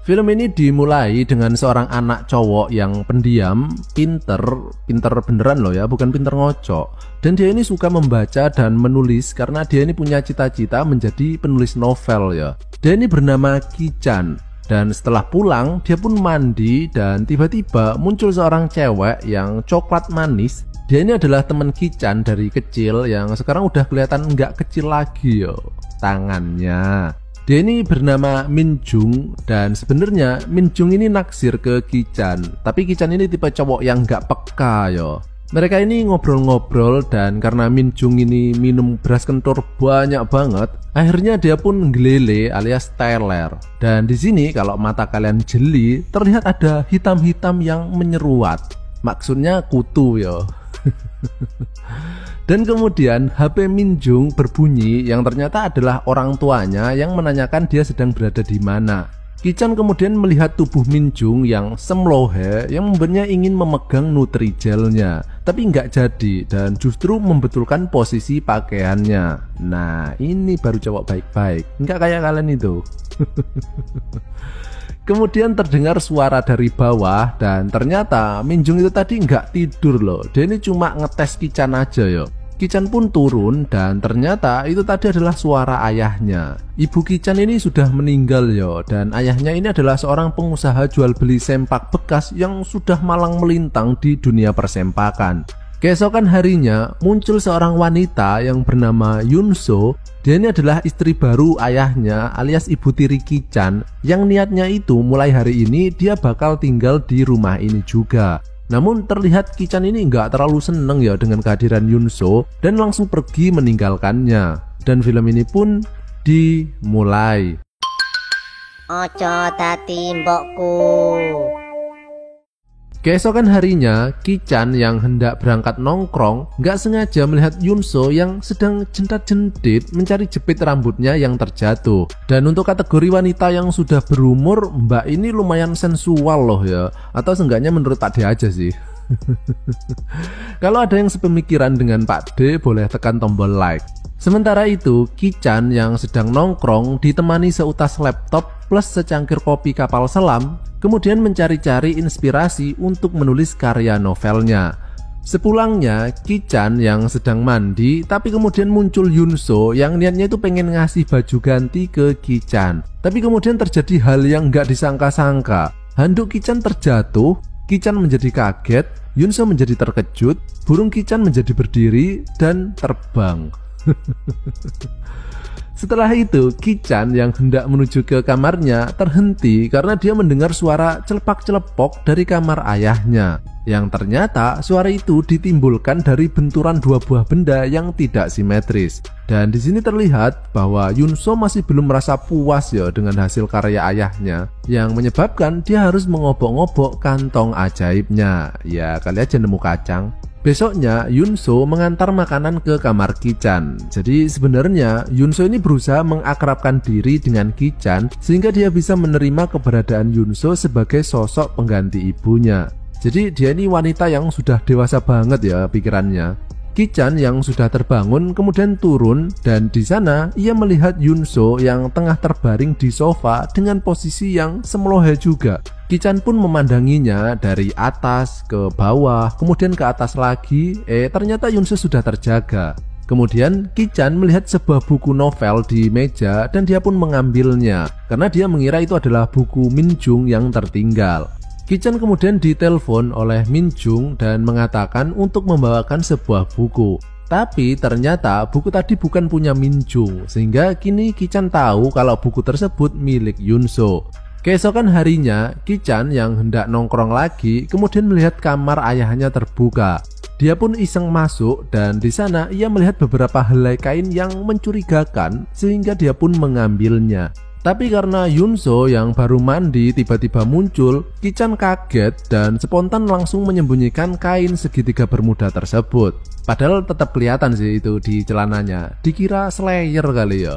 Film ini dimulai dengan seorang anak cowok yang pendiam, pinter beneran loh ya, bukan pinter ngocok. Dan dia ini suka membaca dan menulis karena dia ini punya cita-cita menjadi penulis novel ya. Dia ini bernama Ki-chan. Dan setelah pulang, dia pun mandi dan tiba-tiba muncul seorang cewek yang coklat manis. Dia ini adalah teman Ki-chan dari kecil yang sekarang udah kelihatan nggak kecil lagi yo, tangannya. Dia ini bernama Min Jung dan sebenarnya Min Jung ini naksir ke Ki-chan. Tapi Ki-chan ini tipe cowok yang nggak peka yo. Mereka ini ngobrol-ngobrol dan karena Min Jung ini minum beras kentur banyak banget, akhirnya dia pun ngelele alias teler. Dan di sini kalau mata kalian jeli, terlihat ada hitam-hitam yang menyeruat. Maksudnya kutu yo. Dan kemudian HP Min Jung berbunyi yang ternyata adalah orang tuanya yang menanyakan dia sedang berada di mana. Ki-chan kemudian melihat tubuh Min Jung yang semlohe yang membuatnya ingin memegang Nutrigelnya, tapi nggak jadi dan justru membetulkan posisi pakaiannya. Nah ini baru cowok baik-baik, nggak kayak kalian itu. Kemudian terdengar suara dari bawah dan ternyata Min Jung itu tadi nggak tidur loh. Dia ini cuma ngetes Ki-chan aja yo. Ki-chan pun turun dan ternyata itu tadi adalah suara ayahnya. Ibu Ki-chan ini sudah meninggal yo dan ayahnya ini adalah seorang pengusaha jual beli sempak bekas yang sudah malang melintang di dunia persempakan. Keesokan harinya muncul seorang wanita yang bernama Yunso. Dia ini adalah istri baru ayahnya alias ibu tiri Ki-chan yang niatnya itu mulai hari ini dia bakal tinggal di rumah ini juga. Namun terlihat Ki-chan ini nggak terlalu seneng ya dengan kehadiran Yunso dan langsung pergi meninggalkannya. Dan film ini pun dimulai. Ojo dadi mbokku. Keesokan harinya, Ki-chan yang hendak berangkat nongkrong nggak sengaja melihat Yunso yang sedang jentat-jentit mencari jepit rambutnya yang terjatuh. Dan untuk kategori wanita yang sudah berumur, mbak ini lumayan sensual loh ya. Atau seenggaknya menurut Pak D aja sih. Kalau ada yang sepemikiran dengan Pak D, boleh tekan tombol like. Sementara itu, Ki-chan yang sedang nongkrong ditemani seutas laptop plus secangkir kopi kapal selam, kemudian mencari-cari inspirasi untuk menulis karya novelnya. Sepulangnya, Ki-chan yang sedang mandi, tapi kemudian muncul Yunso yang niatnya itu pengen ngasih baju ganti ke Ki-chan. Tapi kemudian terjadi hal yang nggak disangka-sangka. Handuk Ki-chan terjatuh, Ki-chan menjadi kaget, Yunso menjadi terkejut, burung Ki-chan menjadi berdiri dan terbang. Setelah itu, Ki-chan yang hendak menuju ke kamarnya terhenti karena dia mendengar suara celepak-celepok dari kamar ayahnya. Yang ternyata suara itu ditimbulkan dari benturan dua buah benda yang tidak simetris. Dan di sini terlihat bahwa Yunso masih belum merasa puas ya dengan hasil karya ayahnya, yang menyebabkan dia harus mengobok-ngobok kantong ajaibnya. Ya, kali aja nemu kacang. Besoknya Yunso mengantar makanan ke kamar Ki-chan. Jadi sebenarnya Yunso ini berusaha mengakrabkan diri dengan Ki-chan sehingga dia bisa menerima keberadaan Yunso sebagai sosok pengganti ibunya. Jadi dia ini wanita yang sudah dewasa banget ya pikirannya. Ki-chan yang sudah terbangun kemudian turun dan di sana ia melihat Yunso yang tengah terbaring di sofa dengan posisi yang semlohe juga. Ki-chan pun memandanginya dari atas ke bawah, kemudian ke atas lagi. Ternyata Yunso sudah terjaga. Kemudian Ki-chan melihat sebuah buku novel di meja dan dia pun mengambilnya karena dia mengira itu adalah buku Min Jung yang tertinggal. Ki-chan kemudian ditelepon oleh Min Jung dan mengatakan untuk membawakan sebuah buku. Tapi ternyata buku tadi bukan punya Min Jung, sehingga kini Ki-chan tahu kalau buku tersebut milik Yunso. Keesokan harinya, Ki-chan yang hendak nongkrong lagi kemudian melihat kamar ayahnya terbuka. Dia pun iseng masuk dan di sana ia melihat beberapa helai kain yang mencurigakan sehingga dia pun mengambilnya. Tapi karena Yunso yang baru mandi tiba-tiba muncul, Ki-chan kaget dan spontan langsung menyembunyikan kain segitiga bermuda tersebut. Padahal tetap kelihatan sih itu di celananya. Dikira slayer kali ya.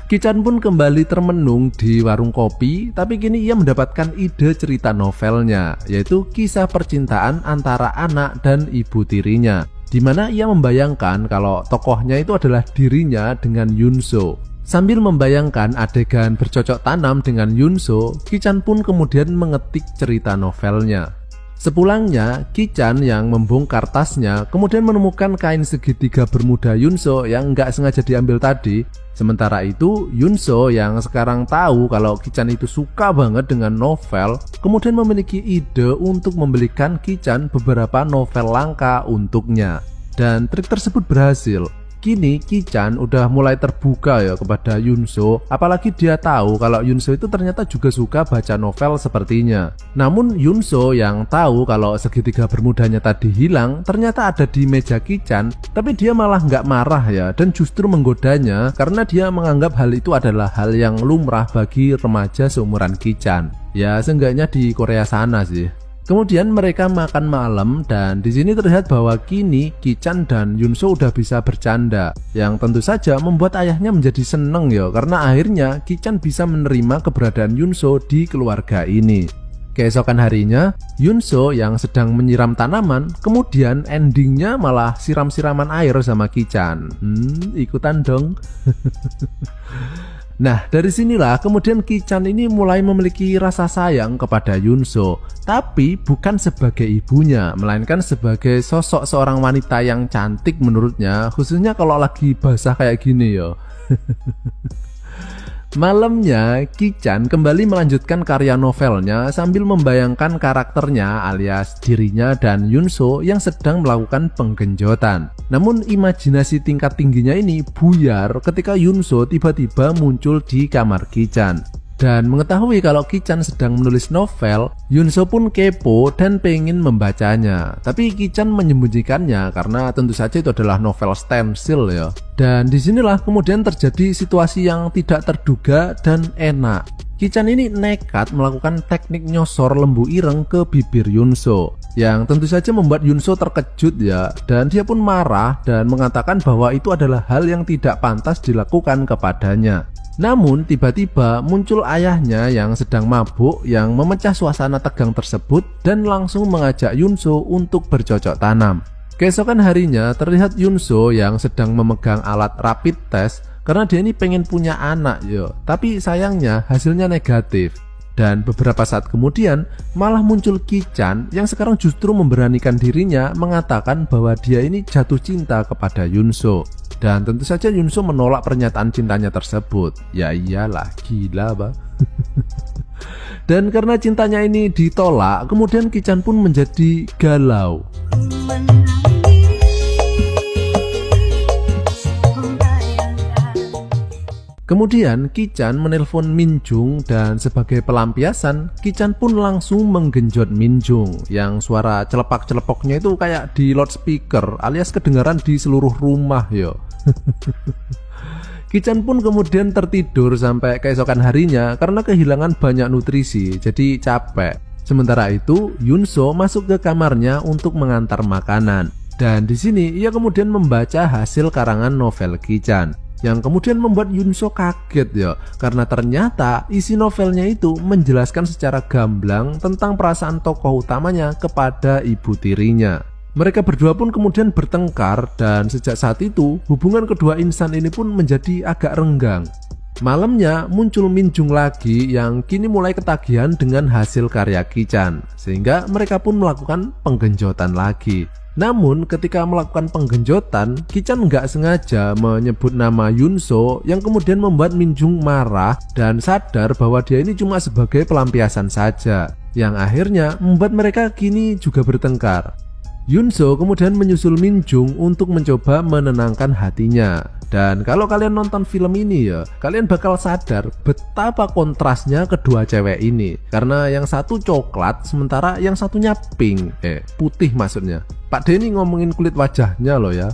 Ki-chan pun kembali termenung di warung kopi, tapi kini ia mendapatkan ide cerita novelnya, yaitu kisah percintaan antara anak dan ibu tirinya, di mana ia membayangkan kalau tokohnya itu adalah dirinya dengan Yunso. Sambil membayangkan adegan bercocok tanam dengan Yunso, Ki-chan pun kemudian mengetik cerita novelnya. Sepulangnya, Ki-chan yang membongkar tasnya kemudian menemukan kain segitiga bermuda Yunso yang nggak sengaja diambil tadi. Sementara itu, Yunso yang sekarang tahu kalau Ki-chan itu suka banget dengan novel, kemudian memiliki ide untuk membelikan Ki-chan beberapa novel langka untuknya. Dan trik tersebut berhasil. Kini Ki-chan udah mulai terbuka ya kepada Yunso, apalagi dia tahu kalau Yunso itu ternyata juga suka baca novel sepertinya. Namun Yunso yang tahu kalau segitiga bermudanya tadi hilang ternyata ada di meja Ki-chan, tapi dia malah nggak marah ya, dan justru menggodanya karena dia menganggap hal itu adalah hal yang lumrah bagi remaja seumuran Ki-chan. Ya seenggaknya di Korea sana sih. Kemudian mereka makan malam dan di sini terlihat bahwa kini Ki-chan dan Yunso udah bisa bercanda, yang tentu saja membuat ayahnya menjadi seneng ya, karena akhirnya Ki-chan bisa menerima keberadaan Yunso di keluarga ini. Keesokan harinya, Yunso yang sedang menyiram tanaman, kemudian endingnya malah siram-siraman air sama Ki-chan. Ikutan dong. Nah, dari sinilah kemudian Ki-chan ini mulai memiliki rasa sayang kepada Yunso, tapi bukan sebagai ibunya, melainkan sebagai sosok seorang wanita yang cantik menurutnya, khususnya kalau lagi basah kayak gini yo. Malamnya, Ki-chan kembali melanjutkan karya novelnya sambil membayangkan karakternya alias dirinya dan Yunso yang sedang melakukan penggenjotan. Namun imajinasi tingkat tingginya ini buyar ketika Yunso tiba-tiba muncul di kamar Ki-chan. Dan mengetahui kalau Ki-chan sedang menulis novel, Yunso pun kepo dan pengen membacanya. Tapi Ki-chan menyembunyikannya karena tentu saja itu adalah novel stensil ya. Dan disinilah kemudian terjadi situasi yang tidak terduga dan enak. Ki-chan ini nekat melakukan teknik nyosor lembu ireng ke bibir Yunso, yang tentu saja membuat Yunso terkejut ya, dan dia pun marah dan mengatakan bahwa itu adalah hal yang tidak pantas dilakukan kepadanya. Namun tiba-tiba muncul ayahnya yang sedang mabuk yang memecah suasana tegang tersebut dan langsung mengajak Yunso untuk bercocok tanam. Keesokan harinya terlihat Yunso yang sedang memegang alat rapid test karena dia ini pengen punya anak yo, tapi sayangnya hasilnya negatif. Dan beberapa saat kemudian malah muncul Ki-chan yang sekarang justru memberanikan dirinya mengatakan bahwa dia ini jatuh cinta kepada Yunso. Dan tentu saja Yunso menolak pernyataan cintanya tersebut. Ya iyalah, gila bah. Dan karena cintanya ini ditolak, kemudian Ki-chan pun menjadi galau. Kemudian Ki-chan menelpon Minjung dan sebagai pelampiasan, Ki-chan pun langsung menggenjot Minjung yang suara celepak-celepoknya itu kayak di loudspeaker alias kedengaran di seluruh rumah yo. Ki-chan pun kemudian tertidur sampai keesokan harinya karena kehilangan banyak nutrisi, jadi capek. Sementara itu, Yunso masuk ke kamarnya untuk mengantar makanan. Dan di sini ia kemudian membaca hasil karangan novel Ki-chan, yang kemudian membuat Yunso kaget ya, karena ternyata isi novelnya itu menjelaskan secara gamblang tentang perasaan tokoh utamanya kepada ibu tirinya. Mereka berdua pun kemudian bertengkar dan sejak saat itu hubungan kedua insan ini pun menjadi agak renggang. Malamnya muncul Minjung lagi yang kini mulai ketagihan dengan hasil karya Ki-chan, sehingga mereka pun melakukan penggenjotan lagi. Namun ketika melakukan penggenjotan, Ki-chan nggak sengaja menyebut nama Yunso yang kemudian membuat Minjung marah dan sadar bahwa dia ini cuma sebagai pelampiasan saja, yang akhirnya membuat mereka kini juga bertengkar. Yunso kemudian menyusul Minjung untuk mencoba menenangkan hatinya. Dan kalau kalian nonton film ini ya, kalian bakal sadar betapa kontrasnya kedua cewek ini. Karena yang satu coklat, sementara yang satunya pink. Putih maksudnya. Pak Denny ngomongin kulit wajahnya loh ya.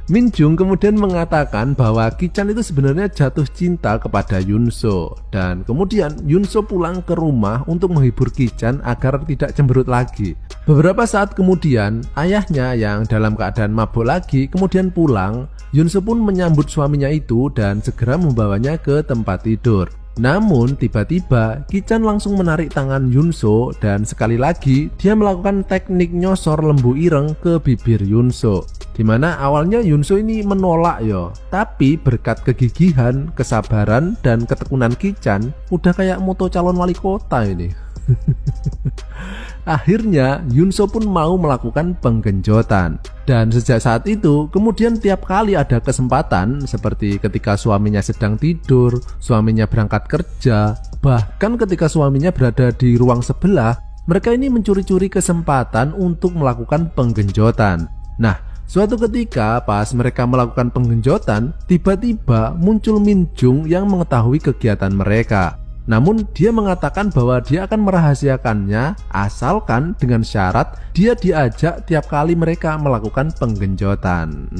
Minjung kemudian mengatakan bahwa Ki-chan itu sebenarnya jatuh cinta kepada Yunso. Dan kemudian Yunso pulang ke rumah untuk menghibur Ki-chan agar tidak cemberut lagi. Beberapa saat kemudian, ayahnya yang dalam keadaan mabuk lagi kemudian pulang. Yunso pun menyambut suaminya itu dan segera membawanya ke tempat tidur. Namun tiba-tiba Ki-chan langsung menarik tangan Yunso dan sekali lagi dia melakukan teknik nyosor lembu ireng ke bibir Yunso. Dimana awalnya Yunso ini menolak yo, tapi berkat kegigihan, kesabaran, dan ketekunan Ki-chan udah kayak moto calon wali kota ini. Akhirnya Yunso pun mau melakukan penggenjotan. Dan sejak saat itu kemudian tiap kali ada kesempatan, seperti ketika suaminya sedang tidur, suaminya berangkat kerja, bahkan ketika suaminya berada di ruang sebelah, mereka ini mencuri-curi kesempatan untuk melakukan penggenjotan. Nah, suatu ketika pas mereka melakukan penggenjotan, tiba-tiba muncul Min Jung yang mengetahui kegiatan mereka. Namun dia mengatakan bahwa dia akan merahasiakannya asalkan dengan syarat dia diajak tiap kali mereka melakukan penggenjotan.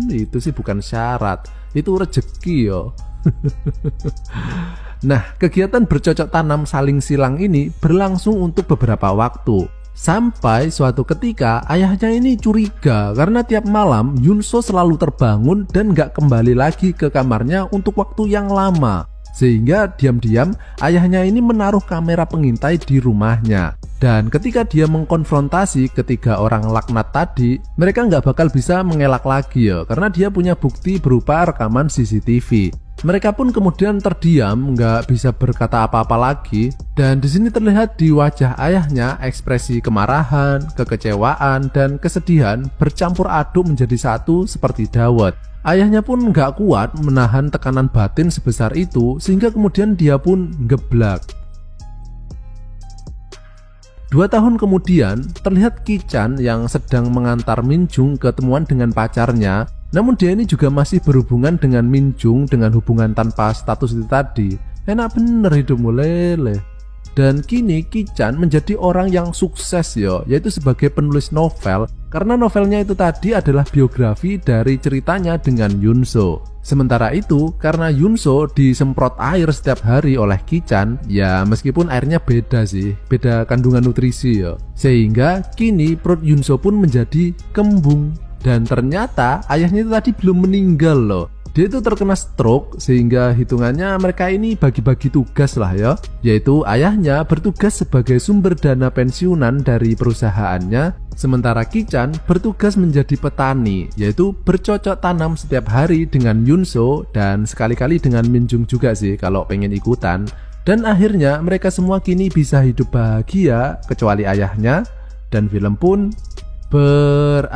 Itu sih bukan syarat, itu rezeki yo. Nah, kegiatan bercocok tanam saling silang ini berlangsung untuk beberapa waktu. Sampai suatu ketika ayahnya ini curiga karena tiap malam Yunso selalu terbangun dan gak kembali lagi ke kamarnya untuk waktu yang lama. Sehingga diam-diam ayahnya ini menaruh kamera pengintai di rumahnya. Dan ketika dia mengkonfrontasi ketiga orang laknat tadi, mereka nggak bakal bisa mengelak lagi ya, karena dia punya bukti berupa rekaman CCTV. Mereka pun kemudian terdiam, nggak bisa berkata apa-apa lagi. Dan di sini terlihat di wajah ayahnya ekspresi kemarahan, kekecewaan, dan kesedihan bercampur aduk menjadi satu seperti dawet. Ayahnya pun nggak kuat menahan tekanan batin sebesar itu, sehingga kemudian dia pun geblak. 2 tahun kemudian, terlihat Ki-chan yang sedang mengantar Min Jung ketemuan dengan pacarnya. Namun dia ini juga masih berhubungan dengan Min Jung dengan hubungan tanpa status itu tadi. Enak bener hidupmu lele. Dan kini Ki-chan menjadi orang yang sukses yo, yaitu sebagai penulis novel, karena novelnya itu tadi adalah biografi dari ceritanya dengan Yunso. Sementara itu, karena Yunso disemprot air setiap hari oleh Ki-chan, ya meskipun airnya beda sih, beda kandungan nutrisi yo, sehingga kini perut Yunso pun menjadi kembung. Dan ternyata ayahnya itu tadi belum meninggal loh. Dia itu terkena stroke, sehingga hitungannya mereka ini bagi-bagi tugas lah ya. Yaitu ayahnya bertugas sebagai sumber dana pensiunan dari perusahaannya, sementara Ki-chan bertugas menjadi petani, yaitu bercocok tanam setiap hari dengan Yunso dan sekali-kali dengan Min Jung juga sih kalau pengen ikutan. Dan akhirnya mereka semua kini bisa hidup bahagia kecuali ayahnya, dan film pun berakhir.